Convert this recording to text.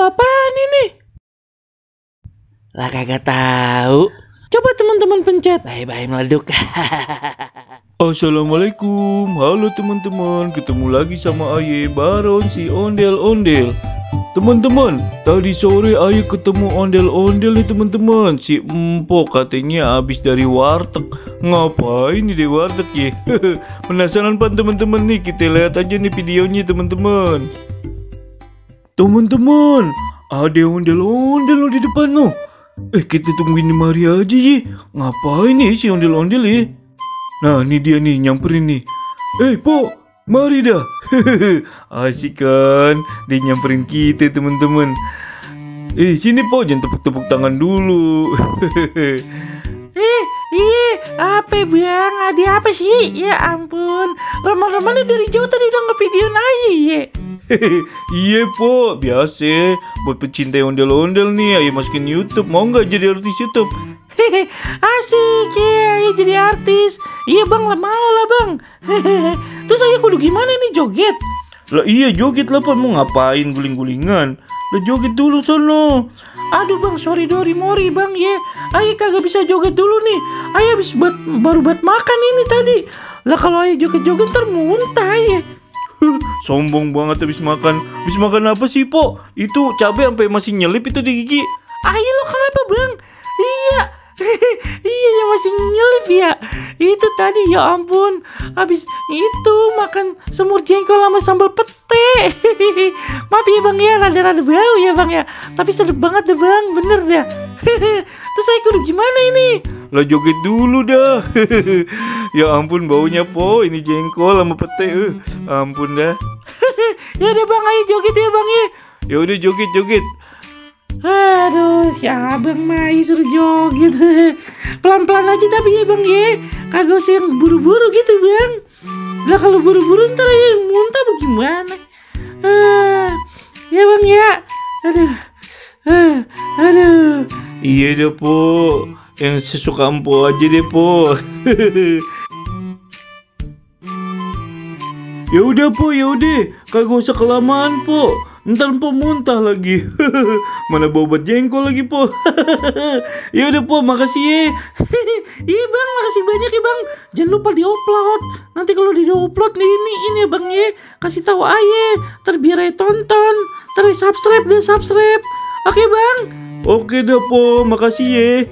apaan ini? Lah kagak tahu. Coba teman-teman pencet. Bye-bye meleduk. Assalamualaikum, halo teman-teman, ketemu lagi sama Aye Baron si ondel-ondel. Teman-teman, tadi sore Aye ketemu ondel-ondel nih teman-teman. Si Empok katanya habis dari warteg. Ngapain nih di warteg ya? Penasaran pan teman-teman nih, kita lihat aja nih videonya teman-teman. Teman-teman, ada ondel-ondel loh di depan loh. Kita tungguin di mari aja ya. Ngapain nih si ondel-ondel ya? Nah, ini dia nih, nyamperin nih. Po, mari dah. Asik kan, dia nyamperin kita teman-teman. Sini po, jangan tepuk-tepuk tangan dulu. Iya, apa bang? Ada apa sih? Ya ampun, Roman-Roman dari jauh tadi udah ngevideoin aja ya. Iya po, biasa. Buat pecinta ondel-ondel nih, ayo masukin YouTube. Mau nggak jadi artis YouTube? Asik ya, jadi artis. Iya bang lah, mau lah bang. Terus saya kudu gimana nih, joget? Lah iya joget lah pan, mau ngapain guling-gulingan? Lah joget dulu sono. Aduh bang, sorry mori bang ya. Ayo kagak bisa joget dulu nih. Ayo habis baru buat makan ini tadi. Lah kalau ayo joget-joget ntar muntah ya. Sombong banget habis makan. Habis makan apa sih po? Itu cabai sampai masih nyelip itu di gigi. Ayo lo kenapa bang? Iya. Iya yang masih nyelip ya. Itu tadi ya ampun, habis itu makan semur jengkol sama sambal pete. Maaf ya bang ya, rada-rada bau ya bang ya. Tapi sedap banget deh bang, bener dah. Terus saya kudu gimana ini? Lah joget dulu dah. Ya ampun baunya po, ini jengkol sama pete. Ampun dah. Ya udah bang, ayo joget ya bang ya. Ya udah joget. Aduh, si abang mah suruh joget. Pelan-pelan aja tapi ya bang ya. Kagak usah yang buru-buru gitu bang. Lah kalau buru-buru ntar aja muntah bagaimana? Ya bang ya. Aduh. Iya deh po, yang sesuka empo aja deh po. Ya udah po, kagak usah kelamaan po. Ntar po muntah lagi. Mana bawa obat jengkol lagi po. Ya udah po, makasih ya. Iya bang, makasih banyak ya bang. Jangan lupa diupload. Nanti kalau di-upload nih ini ya bang ya, kasih tahu aja. Ntar biar aja tonton. Ntar subscribe. Oke bang. Oke dah po, makasih ya.